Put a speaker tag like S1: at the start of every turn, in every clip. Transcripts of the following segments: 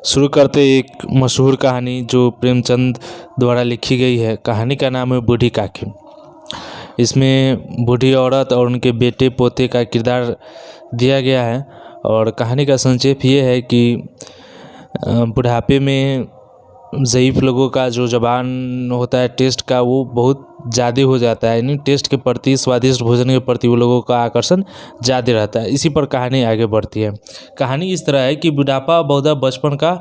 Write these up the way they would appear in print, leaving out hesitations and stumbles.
S1: शुरू करते एक मशहूर कहानी जो प्रेमचंद द्वारा लिखी गई है। कहानी का नाम है बूढ़ी काकी। इसमें बूढ़ी औरत और उनके बेटे पोते का किरदार दिया गया है। और कहानी का संक्षेप ये है कि बुढ़ापे में ज़ईफ़ लोगों का जो ज़बान होता है टेस्ट का, वो बहुत ज़्यादा हो जाता है। यानी टेस्ट के प्रति, स्वादिष्ट भोजन के प्रति वो लोगों का आकर्षण ज़्यादा रहता है। इसी पर कहानी आगे बढ़ती है। कहानी इस तरह है कि बुढ़ापा बहुधा बचपन का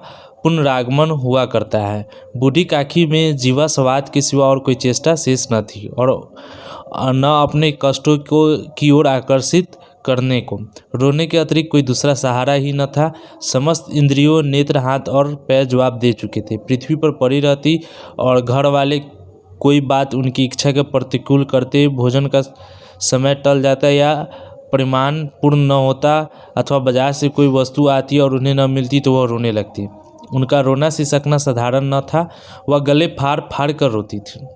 S1: पुनरागमन हुआ करता है। बूढ़ी काकी में जीवा स्वाद के सिवा और कोई चेष्टा शेष न थी और न अपने कष्टों को की ओर आकर्षित करने को। रोने के अतिरिक्त कोई दूसरा सहारा ही न था। समस्त इंद्रियों, नेत्र, हाथ और पैर जवाब दे चुके थे। पृथ्वी पर पड़ी रहती और घर वाले कोई बात उनकी इच्छा के प्रतिकूल करते, भोजन का समय टल जाता या परिमाण पूर्ण न होता, अथवा बाजार से कोई वस्तु आती और उन्हें न मिलती तो वह रोने लगती। उनका रोना सिसकना साधारण न था, वह गले फाड़ फाड़ कर रोती थी।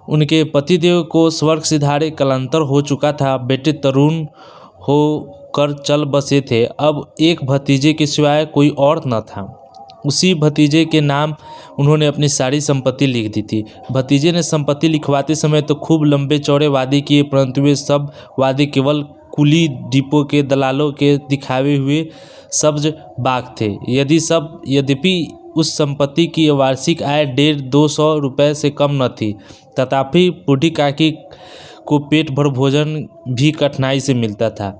S1: उनके पतिदेव को स्वर्ग सिधारे कलांतर हो चुका था। बेटे तरुण हो कर चल बसे थे। अब एक भतीजे के सिवाय कोई और न था। उसी भतीजे के नाम उन्होंने अपनी सारी संपत्ति लिख दी थी। भतीजे ने संपत्ति लिखवाते समय तो खूब लंबे चौड़े वादे किए, परंतु वे सब वादे केवल कुली डिपो के दलालों के दिखावे हुए सब्ज बाग थे। यद्यपि उस संपत्ति की वार्षिक आय 150-200 रुपये से कम न थी, तथापि बूढ़ी काकी को पेट भर भोजन भी कठिनाई से मिलता था।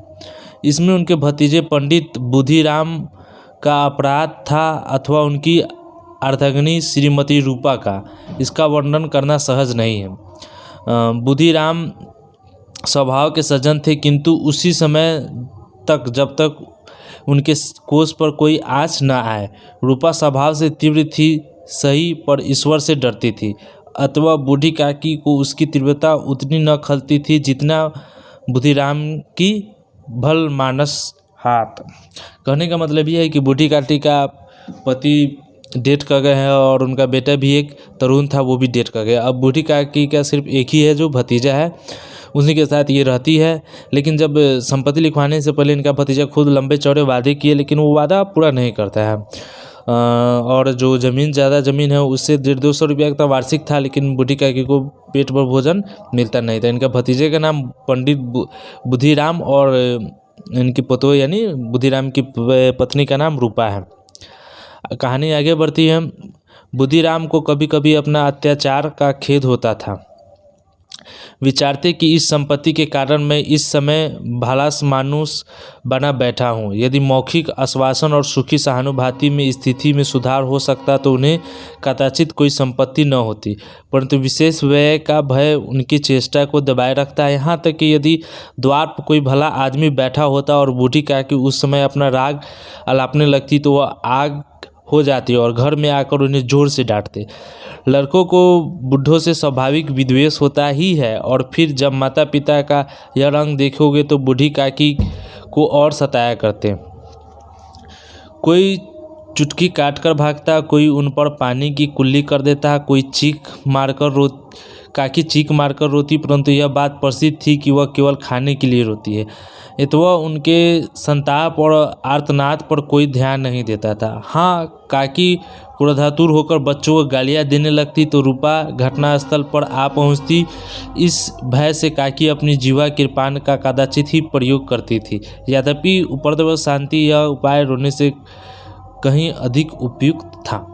S1: इसमें उनके भतीजे पंडित बुधिराम का अपराध था अथवा उनकी अर्धांगिनी श्रीमती रूपा का। इसका वर्णन करना सहज नहीं है। बुधिराम स्वभाव के सज्जन थे, किंतु उसी समय तक जब तक उनके कोष पर कोई आँच न आए। रूपा स्वभाव से तीव्र थी सही, पर ईश्वर से डरती थी, अथवा बूढ़ी काकी को उसकी तीव्रता उतनी न खलती थी जितना बुधिराम की भल मानस हाथ। कहने का मतलब ये है कि बूढ़ी काकी का पति डेथ कर गए हैं और उनका बेटा भी एक तरुण था, वो भी डेथ कर गया। अब बूढ़ी काकी का सिर्फ एक ही है जो भतीजा है, उसी के साथ ये रहती है। लेकिन जब संपत्ति लिखवाने से पहले इनका भतीजा खुद लंबे चौड़े वादे किए, लेकिन वो वादा पूरा नहीं करता है। और जो ज़्यादा ज़मीन है उससे 150-200 रुपया का वार्षिक था, लेकिन बूढ़ी काकी को पेट भर भोजन मिलता नहीं था। इनका भतीजे का नाम पंडित बुधिराम और इनकी पतोह यानी बुधिराम की पत्नी का नाम रूपा है। कहानी आगे बढ़ती है। बुधिराम को कभी कभी अपना अत्याचार का खेद होता था। विचारते कि इस संपत्ति के कारण मैं इस समय भलास मानुष बना बैठा हूँ। यदि मौखिक आश्वासन और सुखी सहानुभूति में स्थिति में सुधार हो सकता तो उन्हें कदाचित कोई संपत्ति न होती, परंतु विशेष व्यय का भय उनकी चेष्टा को दबाए रखता है। यहाँ तक कि यदि द्वार पर कोई भला आदमी बैठा होता और बूढ़ी काकी उस समय अपना राग अलापने लगती तो वह आग हो जाती और घर में आकर उन्हें जोर से डांटते। लड़कों को बूढ़ों से स्वाभाविक विद्वेष होता ही है, और फिर जब माता पिता का यह रंग देखोगे तो बूढ़ी काकी को और सताया करते। कोई चुटकी काटकर भागता, कोई उन पर पानी की कुल्ली कर देता, कोई काकी चीख मारकर रोती, परंतु यह बात प्रसिद्ध थी कि वह केवल खाने के लिए रोती है। अथवा उनके संताप और आर्तनाद पर कोई ध्यान नहीं देता था। हाँ, काकी क्रोधातुर होकर बच्चों को गालियाँ देने लगती तो रूपा घटनास्थल पर आ पहुँचती। इस भय से काकी अपनी जीवा कृपाण का कदाचित ही प्रयोग करती थी। यद्यपि उपद्रव शांति यह उपाय रोने से कहीं अधिक उपयुक्त था।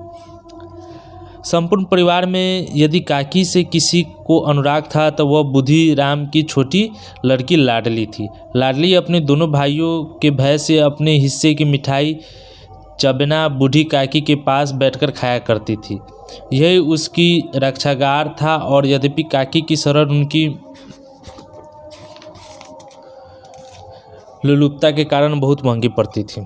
S1: संपूर्ण परिवार में यदि काकी से किसी को अनुराग था तो वह बुधिराम की छोटी लड़की लाडली थी। लाडली अपने दोनों भाइयों के भय से अपने हिस्से की मिठाई चबना बूढ़ी काकी के पास बैठकर खाया करती थी। यही उसकी रक्षागार था, और यद्यपि काकी की शरण उनकी लुलुपता के कारण बहुत महंगी पड़ती थी,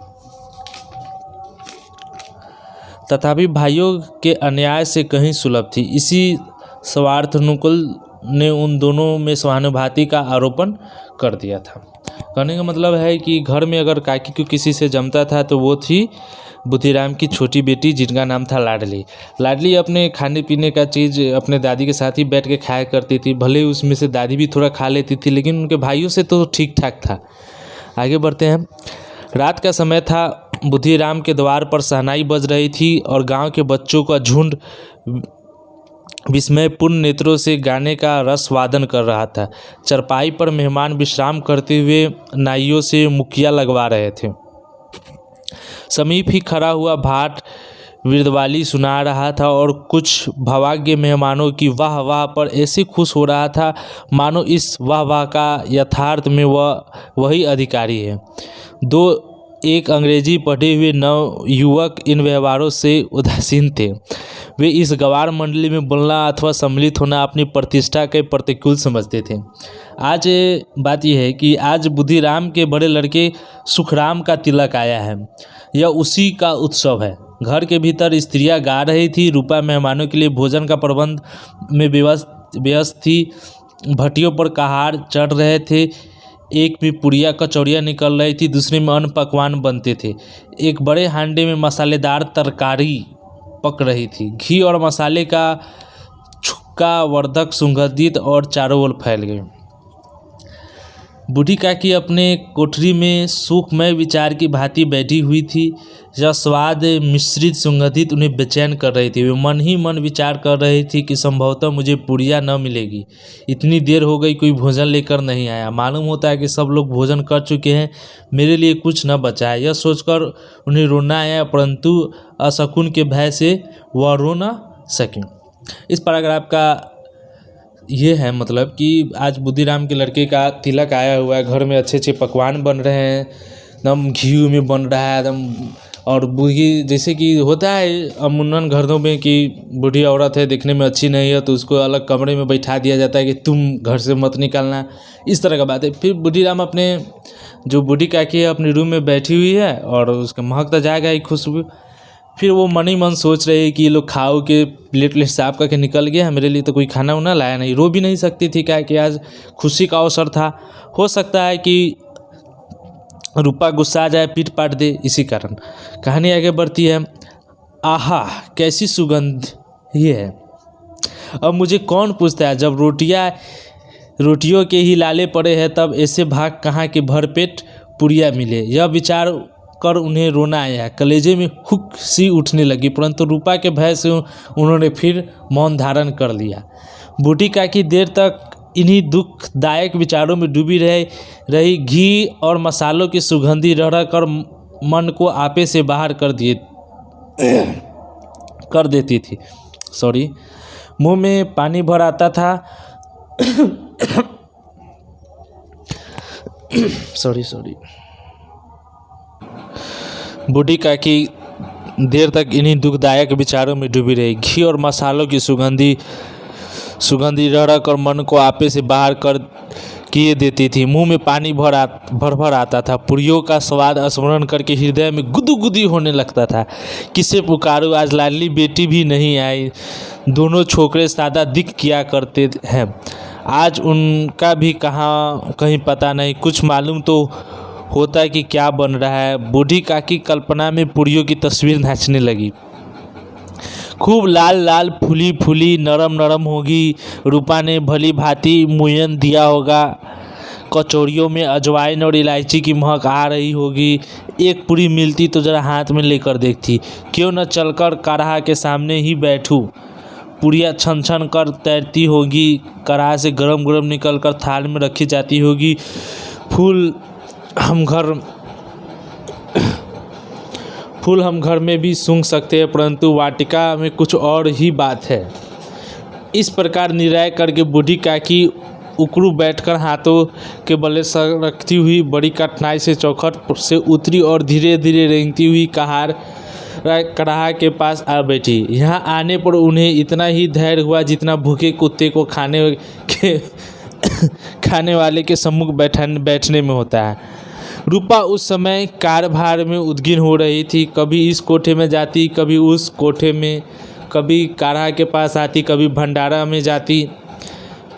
S1: तथापि भाइयों के अन्याय से कहीं सुलभ थी। इसी स्वार्थानुकूल ने उन दोनों में सहानुभूति का आरोपण कर दिया था। कहने का मतलब है कि घर में अगर काकी को किसी से जमता था तो वो थी बुधिराम की छोटी बेटी, जिनका नाम था लाडली। लाडली अपने खाने पीने का चीज़ अपने दादी के साथ ही बैठ के खाया करती थी। भले उसमें से दादी भी थोड़ा खा लेती थी, लेकिन उनके भाइयों से तो ठीक ठाक था। आगे बढ़ते हैं। रात का समय था। बुद्धिराम के द्वार पर शहनाई बज रही थी और गांव के बच्चों का झुंड विस्मयपूर्ण नेत्रों से गाने का रस वादन कर रहा था। चरपाई पर मेहमान विश्राम करते हुए नाइयों से मुखिया लगवा रहे थे। समीप ही खड़ा हुआ भाट विरदवाली सुना रहा था और कुछ भावाज्ञ मेहमानों की वाह वाह पर ऐसे खुश हो रहा था मानो इस वाह वाह का यथार्थ में वही अधिकारी है। एक अंग्रेजी पढ़े हुए नव युवक इन व्यवहारों से उदासीन थे। वे इस गवार मंडली में बोलना अथवा सम्मिलित होना अपनी प्रतिष्ठा के प्रतिकूल समझते थे। आज बात यह है कि आज बुद्धिराम के बड़े लड़के सुखराम का तिलक आया है। यह उसी का उत्सव है। घर के भीतर स्त्रियां गा रही थी। रूपा मेहमानों के लिए भोजन का प्रबंध में व्यस्त थी। भट्टियों पर कहार चढ़ रहे थे। एक में पुड़िया कचौड़ियाँ निकल रही थी, दूसरे में अन्न पकवान बनते थे। एक बड़े हांडे में मसालेदार तरकारी पक रही थी। घी और मसाले का छुक्का वर्धक सुगंधित और चारों ओर फैल गए। बूढ़ी काकी अपने कोठरी में सुखमय विचार की भांति बैठी हुई थी। यह स्वाद मिश्रित सुगंधित उन्हें बेचैन कर रही थी। वे मन ही मन विचार कर रही थी कि संभवतः मुझे पुड़िया न मिलेगी। इतनी देर हो गई, कोई भोजन लेकर नहीं आया। मालूम होता है कि सब लोग भोजन कर चुके हैं, मेरे लिए कुछ न बचा है। यह सोचकर उन्हें रोना आया, परंतु अशकुन के भय से वह रो न सकें। इस पैराग्राफ का ये है मतलब कि आज बुद्धिराम के लड़के का तिलक आया हुआ है। घर में अच्छे अच्छे पकवान बन रहे हैं, एकदम घी में बन रहा है एकदम। और बूढ़ी जैसे कि होता है अमूमन घरों में कि बूढ़ी औरत है, दिखने में अच्छी नहीं है तो उसको अलग कमरे में बैठा दिया जाता है कि तुम घर से मत निकलना, इस तरह का बात है। फिर बुद्धिराम अपने जो बूढ़ी काकी है अपने रूम में बैठी हुई है और उसका महक तो जाएगा ही खुशबू। फिर वो मन ही मन सोच रहे कि ये लोग खाओ के प्लेट साफ करके निकल गया, मेरे लिए तो कोई खाना उना लाया नहीं। रो भी नहीं सकती थी क्या कि आज खुशी का अवसर था। हो सकता है कि रूपा गुस्सा आ जाए, पीट पाट दे, इसी कारण कहानी आगे बढ़ती है। आहा कैसी सुगंध ये है। अब मुझे कौन पूछता है, जब रोटियों के ही लाले पड़े हैं तब ऐसे भाग कहाँ के भरपेट पुड़िया मिले। यह विचार कर उन्हें रोना आया। कलेजे में हुक सी उठने लगी, परंतु रूपा के भय से उन्होंने फिर मौन धारण कर लिया। बूढ़ी काकी देर तक इन्हीं दुखदायक विचारों में डूबी रही। घी और मसालों की सुगंधी रह कर मन को आपे से बाहर कर देती थी। मुंह में पानी भर आता था। बूढ़ी काकी देर तक इन्हीं दुखदायक विचारों में डूबी रही। घी और मसालों की सुगंधी रह कर मन को आपे से बाहर कर किए देती थी। मुंह में पानी भर आता था। पुड़ियों का स्वाद स्मरण करके हृदय में गुदगुदी होने लगता था। किसे पुकारूं, आज लाडली बेटी भी नहीं आई। दोनों छोकरे सादा दिख किया करते हैं, आज उनका भी कहीं पता नहीं। कुछ मालूम तो होता है कि क्या बन रहा है। बूढ़ी काकी कल्पना में पुड़ियों की तस्वीर नाचने लगी। खूब लाल लाल फूली फूली नरम नरम होगी। रूपा ने भली भांति मुयन दिया होगा। कचौड़ियों में अजवाइन और इलायची की महक आ रही होगी। एक पूरी मिलती तो जरा हाथ में लेकर देखती। क्यों न चलकर कढ़ा के सामने ही बैठूं। पूड़ियाँ छन छन कर तैरती होगी। कढ़ा से गरम गरम निकल कर थाल में रखी जाती होगी। फूल हम घर में भी सूंघ सकते हैं, परंतु वाटिका में कुछ और ही बात है। इस प्रकार निराय करके बूढ़ी काकी उकड़ू बैठकर हाथों के बल्ले रखती हुई बड़ी कठिनाई से चौखट से उतरी और धीरे धीरे रेंगती हुई कढ़ा के पास आ बैठी। यहाँ आने पर उन्हें इतना ही धैर्य हुआ जितना भूखे कुत्ते को खाने वाले के सम्मुख बैठने में होता है। रूपा उस समय कार्यभार में उद्विग्न हो रही थी। कभी इस कोठे में जाती, कभी उस कोठे में, कभी काढ़ा के पास आती, कभी भंडारा में जाती।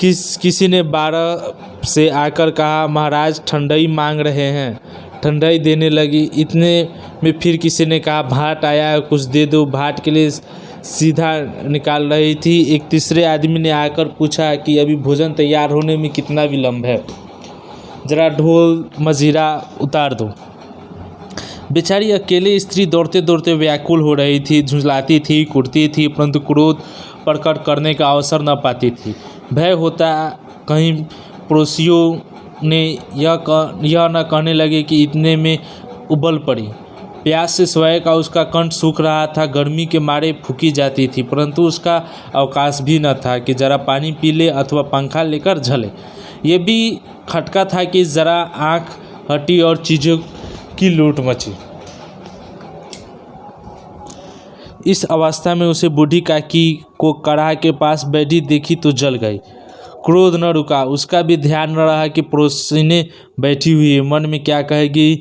S1: किसी ने 12 से आकर कहा, महाराज ठंडई मांग रहे हैं। ठंडई देने लगी। इतने में फिर किसी ने कहा, भाट आया है, कुछ दे दो। भाट के लिए सीधा निकाल रही थी। एक तीसरे आदमी ने आकर पूछा कि अभी भोजन तैयार होने में कितना विलम्ब है, जरा ढोल मजीरा उतार दो। बेचारी अकेले स्त्री दौड़ते दौड़ते व्याकुल हो रही थी, झुंझलाती थी, कुटती थी, परंतु क्रोध प्रकट करने का अवसर न पाती थी। भय होता कहीं पड़ोसियों ने यह न कहने लगे कि इतने में उबल पड़ी। प्यास से स्वयं का उसका कंठ सूख रहा था, गर्मी के मारे फूकी जाती थी, परंतु उसका अवकाश भी न था कि ज़रा पानी पी ले अथवा पंखा लेकर झले। ये भी खटका था कि ज़रा आँख हटी और चीज़ों की लूट मची। इस अवस्था में उसे बूढ़ी काकी को कड़ाह के पास बैठी देखी तो जल गई। क्रोध न रुका, उसका भी ध्यान न रहा कि पड़ोसिने बैठी हुई है। मन में क्या कहेगी,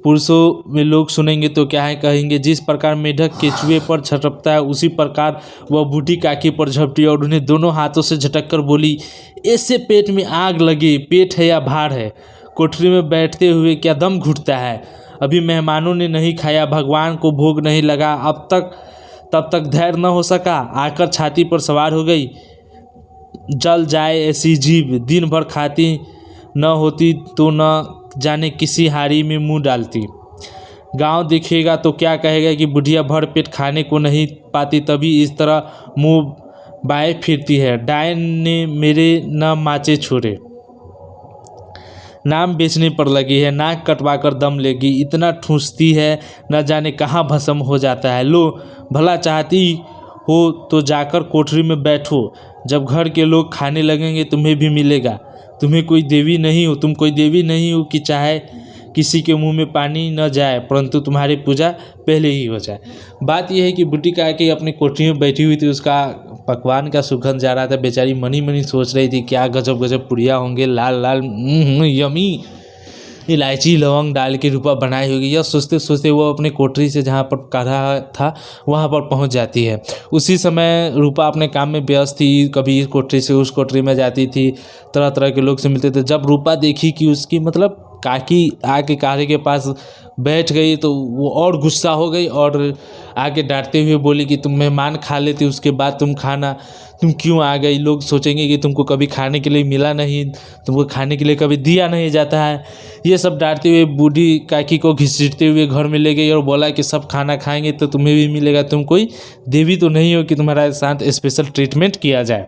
S1: पुरुषों में लोग सुनेंगे तो क्या है कहेंगे। जिस प्रकार मेढक केचुए पर झपटता है उसी प्रकार वह बूढ़ी काकी पर झपटी और उन्हें दोनों हाथों से झटक कर बोली, ऐसे पेट में आग लगी, पेट है या भार है? कोठरी में बैठते हुए क्या दम घुटता है? अभी मेहमानों ने नहीं खाया, भगवान को भोग नहीं लगा, तब तक धैर्य न हो सका, आकर छाती पर सवार हो गई। जल जाए ऐसी जीभ, दिन भर खाती न होती तो न जाने किसी हारी में मुंह डालती। गांव दिखेगा तो क्या कहेगा कि बुढ़िया भर पेट खाने को नहीं पाती, तभी इस तरह मुंह बाएं फिरती है। डायन ने मेरे न माचे छोड़े, नाम बेचने पर लगी है, नाक कटवा कर दम लेगी, इतना ठूंसती है न जाने कहाँ भस्म हो जाता है। लो, भला चाहती हो तो जाकर कोठरी में बैठो, जब घर के लोग खाने लगेंगे तुम्हें भी मिलेगा। तुम्हें कोई देवी नहीं हो, तुम कोई देवी नहीं हो कि चाहे किसी के मुंह में पानी न जाए परंतु तुम्हारी पूजा पहले ही हो जाए। बात यह है कि बूढ़ी काकी अपनी कोठरी में बैठी हुई थी, उसका पकवान का सुगंध जा रहा था। बेचारी मनी मनी सोच रही थी क्या गजब गजब पुड़िया होंगे, लाल लाल यमी, इलायची लौंग डाल के रूपा बनाई होगी। यह सोचते सोचते वो अपने कोठरी से जहाँ पर काढ़ा था वहाँ पर पहुँच जाती है। उसी समय रूपा अपने काम में व्यस्त थी, कभी इस कोठरी से उस कोठरी में जाती थी, तरह तरह के लोग से मिलते थे। जब रूपा देखी कि उसकी मतलब काकी आके काढ़े के पास बैठ गई तो वो और गुस्सा हो गई और आके डांटते हुए बोली कि तुम मेहमान खा लेते उसके बाद तुम खाना, तुम क्यों आ गई? लोग सोचेंगे कि तुमको कभी खाने के लिए मिला नहीं, तुमको खाने के लिए कभी दिया नहीं जाता है। ये सब डांटते हुए बूढ़ी काकी को घसीटते हुए घर में ले गई और बोला कि सब खाना खाएंगे तो तुम्हें भी मिलेगा, तुम कोई देवी तो नहीं हो कि तुम्हारा साथ स्पेशल ट्रीटमेंट किया जाए।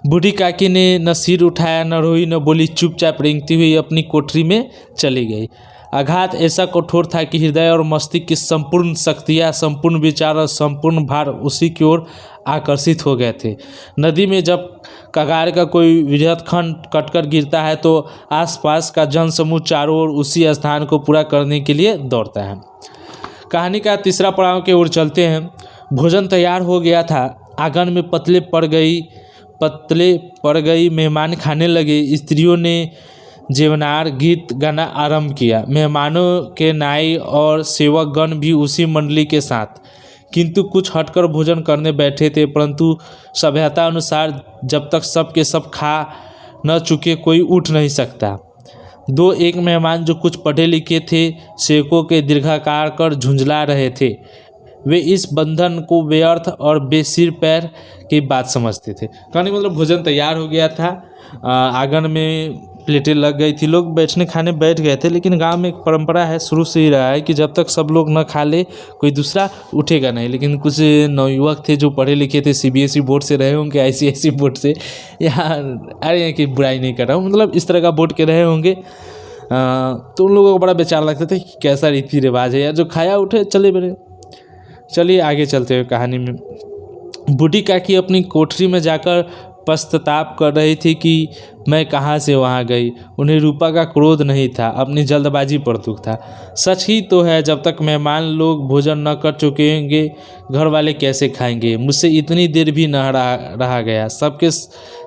S1: बूढ़ी काकी ने न सिर उठाया, न रोई, न बोली, चुपचाप रेंगती हुई अपनी कोठरी में चली गई। आघात ऐसा कठोर था कि हृदय और मस्तिष्क की संपूर्ण शक्तियाँ, संपूर्ण विचार और संपूर्ण भार उसी की ओर आकर्षित हो गए थे। नदी में जब कगार का कोई वृहद खंड कटकर गिरता है तो आसपास का जनसमूह चारों ओर उसी स्थान को पूरा करने के लिए दौड़ता है। कहानी का तीसरा पड़ाव की ओर चलते हैं। भोजन तैयार हो गया था, आंगन में पतले पड़ गई, मेहमान खाने लगे। स्त्रियों ने जेवनार गीत गाना आरंभ किया। मेहमानों के नाई और सेवकगण भी उसी मंडली के साथ, किंतु कुछ हटकर भोजन करने बैठे थे, परंतु सभ्यता अनुसार जब तक सब के सब खा न चुके कोई उठ नहीं सकता। दो एक मेहमान जो कुछ पढ़े लिखे थे सेवकों के दीर्घाकार कर झुंझला रहे थे। वे इस बंधन को व्यर्थ और बेसिर पैर की बात समझते थे। कहने का मतलब भोजन तैयार हो गया था, आंगन में प्लेटें लग गई थी, लोग बैठने खाने बैठ गए थे। लेकिन गांव में एक परंपरा है, शुरू से ही रहा है कि जब तक सब लोग न खा ले कोई दूसरा उठेगा नहीं। लेकिन कुछ नवयुवक थे जो पढ़े लिखे थे, CBSE बोर्ड से रहे होंगे, ICSE बोर्ड से, या अरे कि बुराई नहीं कर रहा हूँ, मतलब इस तरह का बोर्ड के रहे होंगे, तो उन लोगों को बड़ा बेचारा लगता था कि कैसा रीति रिवाज है यार, जो खाया उठे चले बने। चलिए आगे चलते हुए कहानी में। बूढ़ी काकी अपनी कोठरी में जाकर पश्चाताप कर रही थी कि मैं कहाँ से वहाँ गई। उन्हें रूपा का क्रोध नहीं था, अपनी जल्दबाजी पर दुख था। सच ही तो है, जब तक मेहमान लोग भोजन न कर चुकेंगे घर वाले कैसे खाएंगे। मुझसे इतनी देर भी न रहा गया, सबके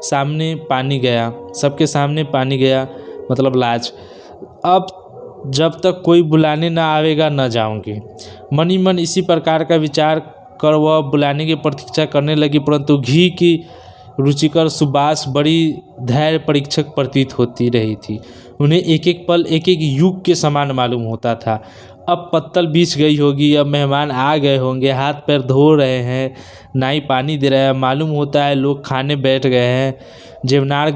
S1: सामने पानी गया, मतलब लाज। अब जब तक कोई बुलाने न आवेगा न जाऊंगी। मनी मन इसी प्रकार का विचार कर वह बुलाने की प्रतीक्षा करने लगी, परंतु घी की रुचिकर सुबास बड़ी धैर्य परीक्षक प्रतीत होती रही थी। उन्हें एक एक पल एक एक युग के समान मालूम होता था। अब पत्तल बीछ गई होगी, अब मेहमान आ गए होंगे, हाथ पैर धो रहे हैं, नाई पानी दे रहा है, मालूम होता है लोग खाने बैठ गए हैं, जेवनार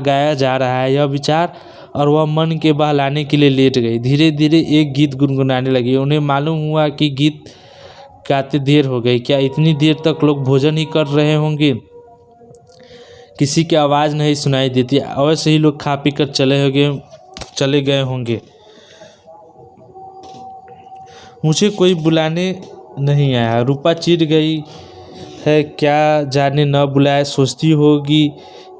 S1: गाया जा रहा है। यह विचार और वह मन के बहलाने के लिए लेट गई। धीरे धीरे एक गीत गुनगुनाने लगी। उन्हें मालूम हुआ कि गीत गाते देर हो गई। क्या इतनी देर तक लोग भोजन ही कर रहे होंगे? किसी की आवाज़ नहीं सुनाई देती। अवश्य ही लोग खा पी कर चले गए होंगे। मुझे कोई बुलाने नहीं आया। रूपा चिढ़ गई है, क्या जाने न बुलाए, सोचती होगी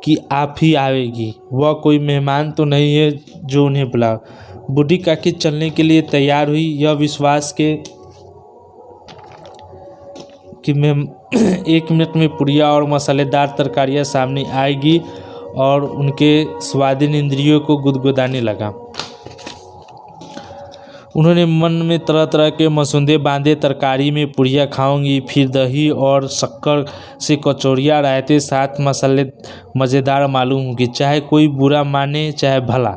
S1: कि आप ही आवेगी। वह कोई मेहमान तो नहीं है जो उन्हें बुला। बूढ़ी काकी चलने के लिए तैयार हुई, यह विश्वास के कि मैं 1 मिनट में पुड़िया और मसालेदार तरकारियाँ सामने आएगी और उनके स्वादिन इंद्रियों को गुदगुदाने लगा। उन्होंने मन में तरह तरह के मसूंदे बांधे। तरकारी में पुड़िया खाऊंगी, फिर दही और शक्कर से कचौड़ियाँ, रायते, साथ मसाले मज़ेदार मालूम होगी। चाहे कोई बुरा माने चाहे भला,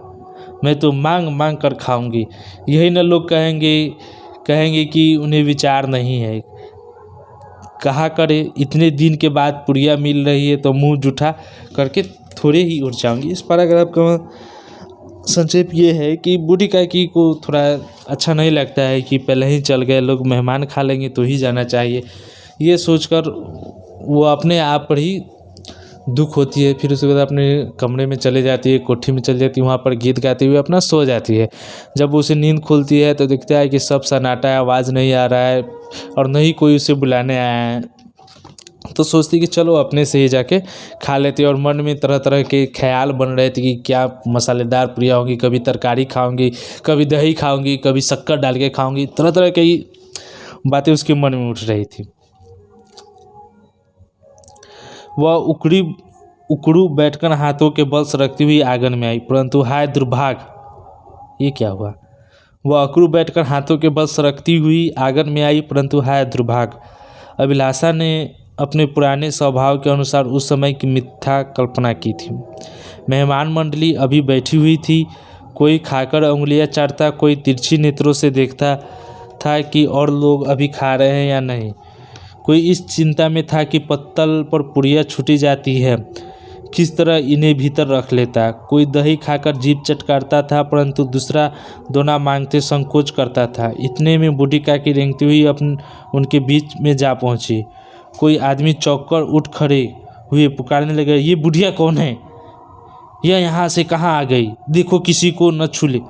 S1: मैं तो मांग मांग कर खाऊंगी। यही न लोग कहेंगे कि उन्हें विचार नहीं है। कहा करे, इतने दिन के बाद पुड़िया मिल रही है तो मुंह जूठा करके थोड़े ही उठ जाऊंगी। इस पैराग्राफ का संक्षेप ये है कि बूढ़ी काकी को थोड़ा अच्छा नहीं लगता है कि पहले ही चल गए लोग, मेहमान खा लेंगे तो ही जाना चाहिए। ये सोचकर वो अपने आप पर ही दुख होती है। फिर उसके बाद अपने कमरे में चले जाती है, कोठी में चली जाती है, वहाँ पर गीत गाते हुए अपना सो जाती है। जब उसे नींद खुलती है तो दिखता है कि सब सन्नाटा है, आवाज़ नहीं आ रहा है और नहीं कोई उसे बुलाने आया है। तो सोचती कि चलो अपने से ही जाके खा लेते। और मन में तरह तरह के ख्याल बन रहे थे कि क्या मसालेदार पुड़िया होंगी, कभी तरकारी खाऊंगी, कभी दही खाऊंगी, कभी शक्कर डाल के खाऊंगी। तरह तरह की बातें उसके मन में उठ रही थी। वह उकड़ू बैठकर हाथों के बल सरकती हुई आंगन में आई, परंतु हाय दुर्भाग्य, ये क्या हुआ? वह अकड़ू बैठकर हाथों के बल सरकती हुई आंगन में आई, परंतु हाय दुर्भाग्य। अभिलाषा ने अपने पुराने स्वभाव के अनुसार उस समय की मिथ्या कल्पना की थी। मेहमान मंडली अभी बैठी हुई थी। कोई खाकर उंगलियां चाटता, कोई तिरछी नेत्रों से देखता था कि और लोग अभी खा रहे हैं या नहीं। कोई इस चिंता में था कि पत्तल पर पुड़िया छूटी जाती है, किस तरह इन्हें भीतर रख लेता। कोई दही खाकर जीभ चटकारता था, परंतु दूसरा दोना मांगते संकोच करता था। इतने में बूढ़ी काकी रेंगती हुई उनके बीच में जा पहुंची। कोई आदमी चौंक कर उठ खड़े हुए पुकारने लगे, ये बुढ़िया कौन है? यह यहाँ से कहाँ आ गई? देखो किसी को न छू ले।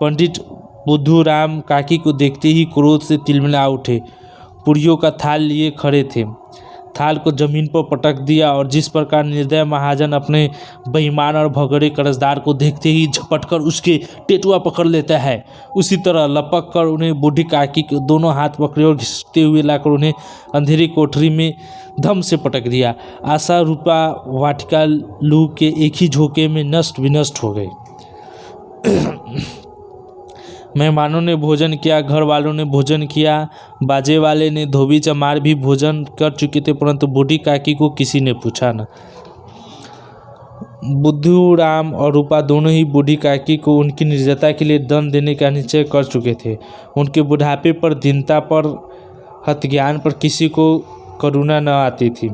S1: पंडित बुद्धूराम काकी को देखते ही क्रोध से तिलमिला उठे। पुड़ियों का थाल लिए खड़े थे। थाल को जमीन पर पटक दिया और जिस प्रकार निर्दय महाजन अपने बेईमान और भगड़े कर्जदार को देखते ही झपट कर उसके टेटुआ पकड़ लेता है, उसी तरह लपक कर उन्हें बूढ़ी काकी के दोनों हाथ पकड़े और घिसते हुए लाकर उन्हें अंधेरी कोठरी में धम से पटक दिया। आशा रूपा वाटिका लू के एक ही झोंके में नष्ट विनष्ट हो गई। मेहमानों ने भोजन किया, घर वालों ने भोजन किया, बाजे वाले ने, धोबी चमार भी भोजन कर चुके थे, परंतु बूढ़ी काकी को किसी ने पूछा न। बुद्धूराम और रूपा दोनों ही बूढ़ी काकी को उनकी निर्जरता के लिए दंड देने का निश्चय कर चुके थे। उनके बुढ़ापे पर, दीनता पर, हतज्ञान पर किसी को करुणा न आती थी।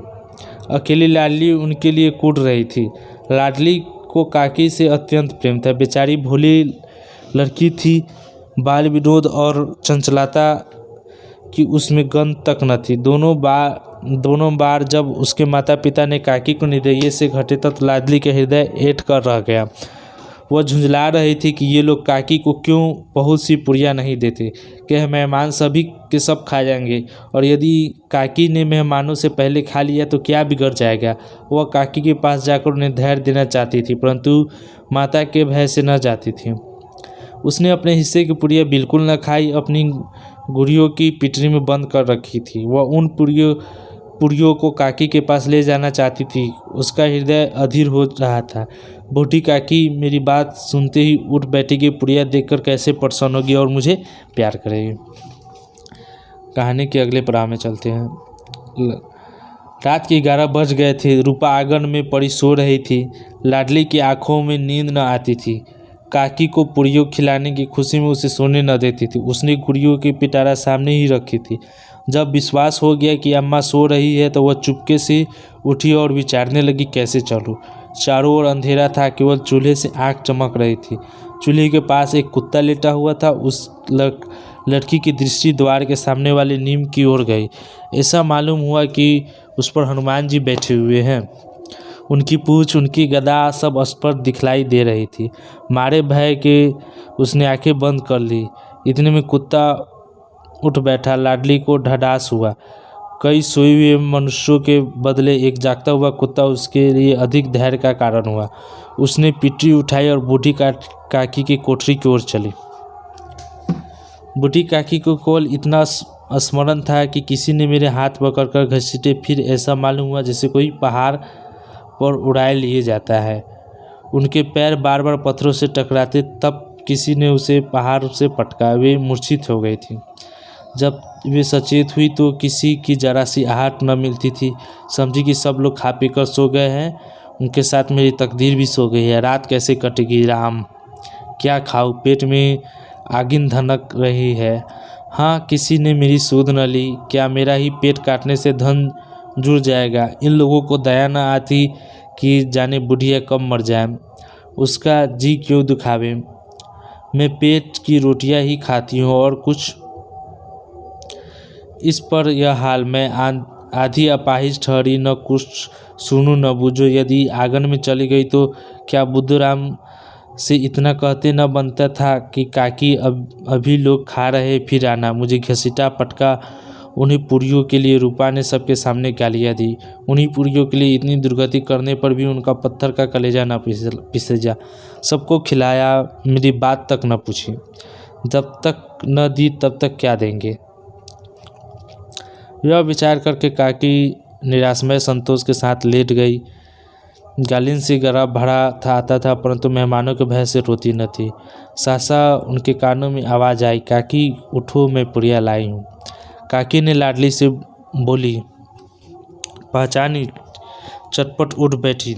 S1: अकेली लाडली उनके लिए कूट रही थी। लाडली को काकी से अत्यंत प्रेम था। बेचारी भोली लड़की थी, बाल विनोद और चंचलता की उसमें गंध तक न थी। दोनों बार जब उसके माता पिता ने काकी को निर्दयी से घटे तब लाडली के हृदय ऐंठ कर रह गया। वह झुंझला रही थी कि ये लोग काकी को क्यों बहुत सी पुड़िया नहीं देते, कि मेहमान सभी के सब खा जाएंगे, और यदि काकी ने मेहमानों से पहले खा लिया तो क्या बिगड़ जाएगा। वह काकी के पास जाकर उन्हें धैर्य देना चाहती थी, परंतु माता के भय से न जाती थी। उसने अपने हिस्से की पुड़िया बिल्कुल न खाई, अपनी गुड़ियों की पिटरी में बंद कर रखी थी। वह उन पुड़ियों को काकी के पास ले जाना चाहती थी। उसका हृदय अधीर हो रहा था। बूढ़ी काकी मेरी बात सुनते ही उठ बैठेगी, पुड़िया देखकर कैसे प्रसन्न होगी और मुझे प्यार करेगी। कहानी के अगले पड़ाव में चलते हैं। रात के 11 बज गए थे। रूपा आंगन में पड़ी सो रही थी। लाडली की आंखों में नींद न आती थी। काकी को पुड़ियों खिलाने की खुशी में उसे सोने न देती थी। उसने गुड़ियों की पिटारा सामने ही रखी थी। जब विश्वास हो गया कि अम्मा सो रही है तो वह चुपके से उठी और विचारने लगी कैसे चलूँ। चारों ओर अंधेरा था, केवल चूल्हे से आग चमक रही थी। चूल्हे के पास एक कुत्ता लेटा हुआ था। उस लड़की की दृष्टि द्वार के सामने वाले नीम की ओर गई। ऐसा मालूम हुआ कि उस पर हनुमान जी बैठे हुए हैं। उनकी पूंछ, उनकी गदा सब स्पष्ट दिखलाई दे रही थी। मारे भय के उसने आंखें बंद कर ली। इतने में कुत्ता उठ बैठा। लाडली को ढाढ़स हुआ। कई सोए हुए मनुष्यों के बदले एक जागता हुआ कुत्ता उसके लिए अधिक धैर्य का कारण हुआ। उसने पिटरी उठाई और बूढ़ी काकी की कोठरी की ओर चली। बूढ़ी काकी को केवल इतना स्मरण था कि किसी ने मेरे हाथ पकड़कर घसीटे। फिर ऐसा मालूम हुआ जैसे कोई पहाड़ पर उड़ाए लिए जाता है। उनके पैर बार बार पत्थरों से टकराते। तब किसी ने उसे पहाड़ से पटका। वे मूर्छित हो गई थी। जब वे सचेत हुई तो किसी की जरा सी आहट न मिलती थी। समझी कि सब लोग खा पीकर सो गए हैं। उनके साथ मेरी तकदीर भी सो गई है। रात कैसे कटेगी राम, क्या खाऊं, पेट में आगिन धनक रही है। हाँ, किसी ने मेरी सूध न ली। क्या मेरा ही पेट काटने से धन जुड़ जाएगा। इन लोगों को दया न आती कि जाने बुढ़िया कब मर जाए, उसका जी क्यों दुखावे। मैं पेट की रोटियां ही खाती हूँ और कुछ। इस पर यह हाल, मैं आधी अपाहिज ठहरी, न कुछ सुनूं न बूझो। यदि आंगन में चली गई तो क्या बुद्धूराम से इतना कहते न बनता था कि काकी अभी लोग खा रहे, फिर आना। मुझे घसीटा पटका। उन्हीं पुरियों के लिए रूपा ने सबके सामने गालियाँ दी। उन्हीं पुरियों के लिए इतनी दुर्गति करने पर भी उनका पत्थर का कलेजा न पिसेजा। सबको खिलाया, मेरी बात तक न पूछी। जब तक न दी तब तक क्या देंगे। यह विचार करके काकी निराशमय संतोष के साथ लेट गई। गालिन से गला भरा आता था, परंतु मेहमानों के भय से रोती न थी। सहसा उनके कानों में आवाज़ आई, काकी उठो, मैं पुड़िया लाई हूँ। काकी ने लाडली से बोली, पहचानी। चटपट उठ बैठी।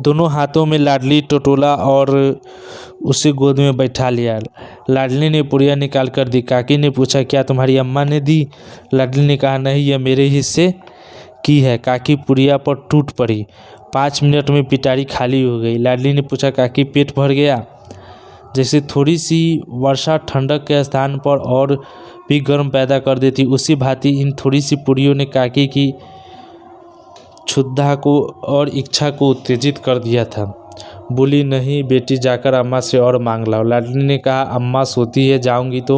S1: दोनों हाथों में लाडली टटोला और उसे गोद में बैठा लिया। लाडली ने पुड़िया निकाल कर दी। काकी ने पूछा, क्या तुम्हारी अम्मा ने दी। लाडली ने कहा, नहीं, यह मेरे हिस्से की है। काकी पुड़िया पर टूट पड़ी। 5 मिनट में पिटारी खाली हो गई। लाडली ने पूछा, काकी पेट भर गया। जैसे थोड़ी सी वर्षा ठंडक के स्थान पर और भी गर्म पैदा कर देती, उसी भांति इन थोड़ी सी पुड़ियों ने काकी की क्षुधा को और इच्छा को उत्तेजित कर दिया था। बोली, नहीं बेटी, जाकर अम्मा से और मांग लाओ। लाडली ने कहा, अम्मा सोती है, जाऊंगी तो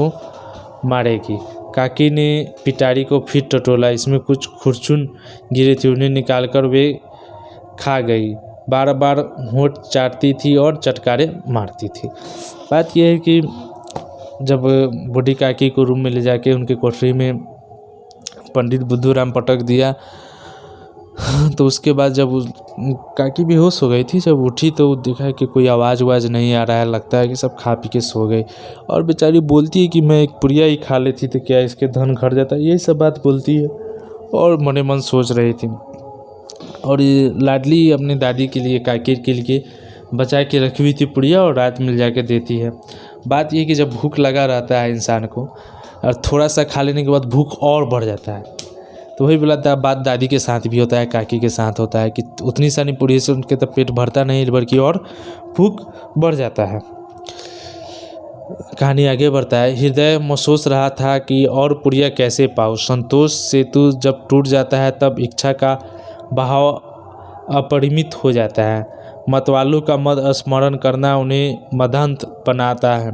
S1: मारेगी। काकी ने पिटारी को फिर टटोला। इसमें कुछ खुरचुन गिरे थे, उन्हें निकालकर वे खा गई। बार बार होंठ चाटती थी और चटकारे मारती थी। बात यह है कि जब बूढ़ी काकी को रूम में ले जाके उनके कोठरी में पंडित बुद्धूराम पटक दिया, तो उसके बाद जब काकी बेहोश हो गई थी, जब उठी तो देखा कि कोई आवाज़ नहीं आ रहा है। लगता है कि सब खा पी के सो गए। और बेचारी बोलती है कि मैं एक पुड़िया ही खा लेती तो क्या इसके धन घट जाता, यही सब बात बोलती है और मने मन सोच रही थी। और ये लाडली अपनी दादी के लिए, काकी के लिए बचा के रखी हुई थी पुड़िया और रात में जाके देती है। बात ये कि जब भूख लगा रहता है इंसान को और थोड़ा सा खा लेने के बाद भूख और बढ़ जाता है, तो वही बोला था, बात दादी के साथ भी होता है, काकी के साथ होता है कि उतनी सारी पुड़िया से उनके तो पेट भरता नहीं, बल्कि और भूख बढ़ जाता है। कहानी आगे बढ़ता है। हृदय महसूस रहा था कि और पुड़िया कैसे पाऊँ। संतोष सेतु जब टूट जाता है तब इच्छा का बहाव अपरिमित हो जाता है। मतवालों का मद स्मरण करना उन्हें मदहंत बनाता है।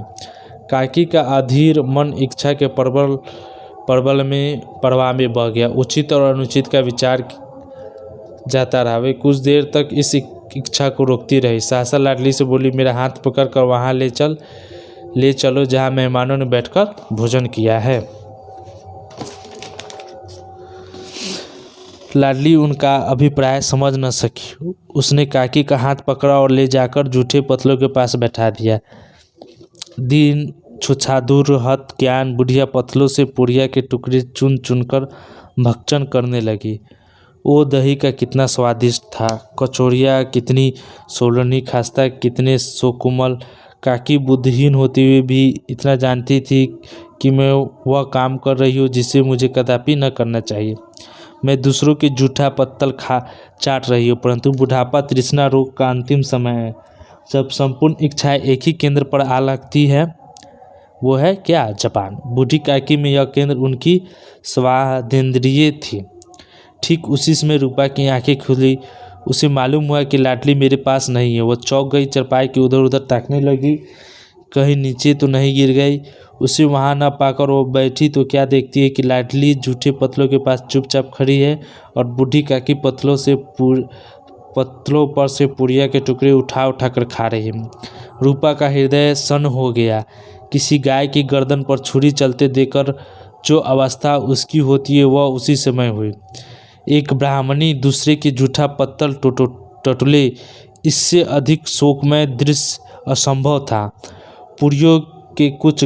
S1: काकी का अधीर मन इच्छा के प्रबल में प्रवाह में बह गया। उचित और अनुचित का विचार जाता रहा। वे कुछ देर तक इस इच्छा को रोकती रही। सहसा लाडली से बोली, मेरा हाथ पकड़ कर वहाँ ले चलो जहाँ मेहमानों ने बैठकर भोजन किया है। लाडली उनका अभिप्राय समझ न सकी। उसने काकी का हाथ पकड़ा और ले जाकर जूठे पतलों के पास बैठा दिया। दिन छुछादुर हत ज्ञान बुढ़िया पतलों से पुड़िया के टुकड़े चुन चुनकर भक्षण करने लगी। वो दही का कितना स्वादिष्ट था, कचौड़ियाँ कितनी सोलनी, खास्ता कितने सोकुमल। काकी बुद्धिहीन होती हुई भी इतना जानती थी कि मैं वह काम कर रही हूँ जिसे मुझे कदापि न करना चाहिए। मैं दूसरों की जूठा पत्तल चाट रही हूँ, परंतु बुढ़ापा तृष्णा रोग का अंतिम समय है, जब संपूर्ण इच्छाएं एक ही केंद्र पर आ लगती है। वो है क्या? जापान। बूढ़ी काकी में यह केंद्र उनकी स्वादेंद्रिय थी। ठीक उसी समय रूपा की आंखें खुली। उसे मालूम हुआ कि लाडली मेरे पास नहीं है। वह चौंक गई, चरपाई की उधर उधर ताकने लगी, कहीं नीचे तो नहीं गिर गई। उसे वहां न पाकर वो बैठी तो क्या देखती है कि लाडली जूठे पत्तलों के पास चुपचाप खड़ी है और बूढ़ी काकी पत्तलों पर से पुड़िया के टुकड़े उठा उठा कर खा रही है। रूपा का हृदय सन्न हो गया। किसी गाय की गर्दन पर छुरी चलते देखकर जो अवस्था उसकी होती है वह उसी समय हुई। एक ब्राह्मणी दूसरे की जूठा पत्तल टटोले, इससे अधिक शोकमय दृश्य असंभव था। पुड़ियों के कुछ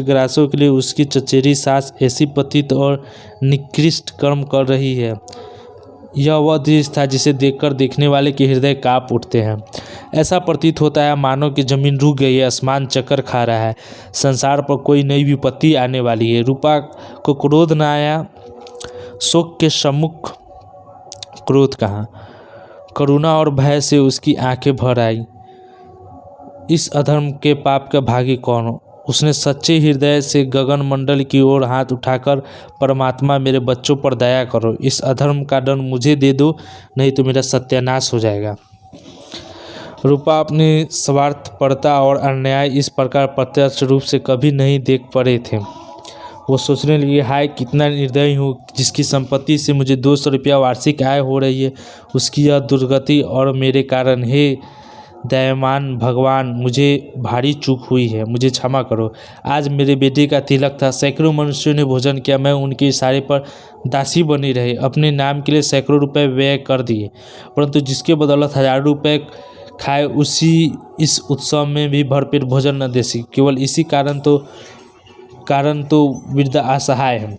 S1: ग्रासों के लिए उसकी चचेरी सास ऐसी पतित और निकृष्ट कर्म कर रही है। यह वह दृश्य था जिसे देखकर देखने वाले के हृदय कांप उठते हैं। ऐसा प्रतीत होता है मानो कि जमीन रुक गई है, आसमान चक्कर खा रहा है, संसार पर कोई नई विपत्ति आने वाली है। रूपा को क्रोध न आया। शोक के सम्मुख क्रोध कहाँ? करुणा और भय से उसकी आंखें भर आई। इस अधर्म के पाप का भागी कौन हो? उसने सच्चे हृदय से गगन मंडल की ओर हाथ उठाकर, परमात्मा मेरे बच्चों पर दया करो, इस अधर्म का दंड मुझे दे दो, नहीं तो मेरा सत्यानाश हो जाएगा। रूपा अपनी स्वार्थपरता और अन्याय इस प्रकार प्रत्यक्ष रूप से कभी नहीं देख पड़े थे। वो सोचने लगी, हाय कितना निर्दयी हूँ, जिसकी संपत्ति से मुझे 200 रुपया वार्षिक आय हो रही है, उसकी यह दुर्गति और मेरे कारण। हे दयावान भगवान, मुझे भारी चूक हुई है, मुझे क्षमा करो। आज मेरे बेटे का तिलक था, सैकड़ों मनुष्यों ने भोजन किया, मैं उनके इशारे पर दासी बनी रही, अपने नाम के लिए सैकड़ों रुपए व्यय कर दिए, परंतु जिसके बदौलत हजारों रुपए खाए उसी इस उत्सव में भी भरपेट भोजन न दे सकी। केवल इसी कारण तो वृद्ध असहाय है।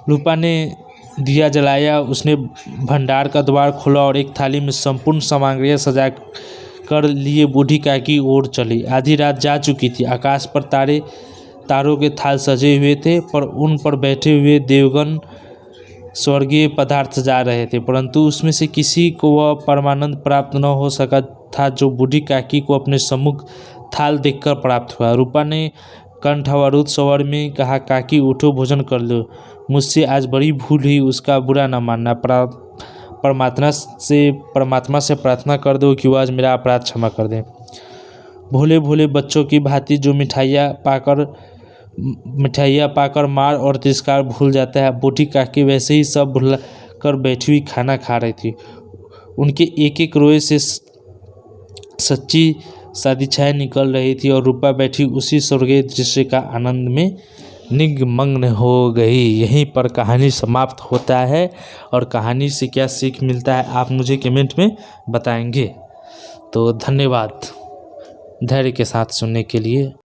S1: रूपा ने दिया जलाया, उसने भंडार का द्वार खोला और एक थाली में संपूर्ण सामग्रियाँ सजा कर लिए बूढ़ी काकी की ओर चली। आधी रात जा चुकी थी। आकाश पर तारों के थाल सजे हुए थे, पर उन पर बैठे हुए देवगण स्वर्गीय पदार्थ सजा रहे थे, परंतु उसमें से किसी को वह परमानंद प्राप्त न हो सका था जो बूढ़ी काकी को अपने सम्मुख थाल देखकर प्राप्त हुआ। रूपा ने कंठावरुद्ध स्वर में कहा, काकी उठो, भोजन कर लो, मुझसे आज बड़ी भूल हुई, उसका बुरा न मानना। परमात्मा से प्रार्थना कर दो कि वह आज मेरा अपराध क्षमा कर दें। भोले भोले बच्चों की भांति जो मिठाइयाँ पाकर मार और तिरस्कार भूल जाता है, बूढ़ी काकी वैसे ही सब भूल कर बैठी हुई खाना खा रही थी। उनके एक एक रोए से सच्ची सदिच्छाएं निकल रही थी और रूपा बैठी उसी स्वर्गीय दृश्य का आनंद में निमग्न हो गई। यहीं पर कहानी समाप्त होता है और कहानी से क्या सीख मिलता है आप मुझे कमेंट में बताएंगे। तो धन्यवाद धैर्य के साथ सुनने के लिए।